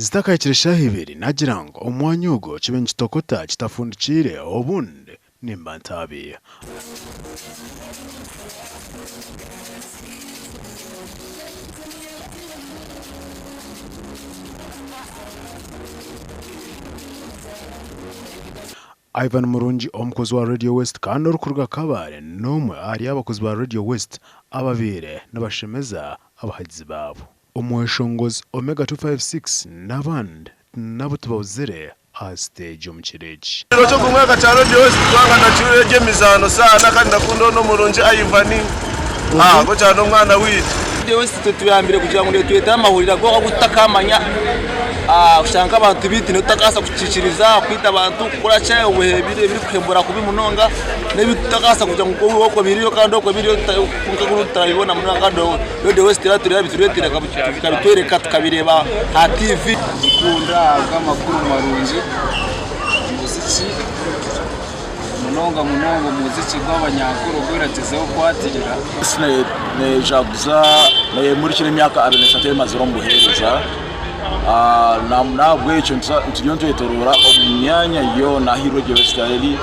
zitakayikirisha hibiri nagira ngo umwanya ugo kibe nkitokota kitafundikire obundi nimba ntabiye Ivan Murungi omukozi wa Radio West kandi urukurwa Kabale numwe ari abakozi ba Radio West ababire n'abashemeza abahagizi babo umweshongozi Omega 256 n'abandi nabo tubawuzire a stage mu kireji cyo kumwaka cya Radio West twanga ndacurege mizano sana kandi nakundo no Murungi Ivan ko cyane umwana witwa Radio West tutuyambire kugira ngo tuyete amahurira go gutakamanya ushanga abantu biti no takasa kuciciriza kwita abantu kukora cyaye ubuhebire biri kwembura kubi munonga nebitakasa kugira ngo uko biriyo kandi uko biriyo kuko turabibona muri kando Radio West turabira bituretera kabitwereka tukabireba ha TV ikunda bw'amakuru marungi muziki munonga muziki gw'abanyakuru gwiratezeho kwatirira sine jaguza muri kire myaka 23 maziro mbuhereza na bwecho ntiyo ntetorora omyanya yo na hiro je Westali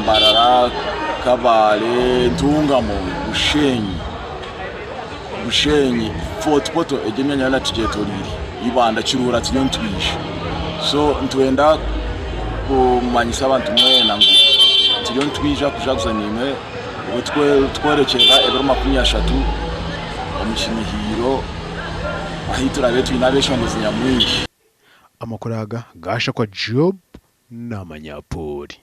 Mbarara Kabale Ntunga mu Bushenyi fotopoto ejemyanya na tijetoriri ibanda kirura tiyo ntwisha so ntwenda kumanyisa abantu mwena ngo tiyo ntwisha kujaguza nimwe twerekera ebero 30 Ekinihiiro ahitura betu inabeshongozi nyamwinshi amakuraga gasha kwa job n'amanyapuri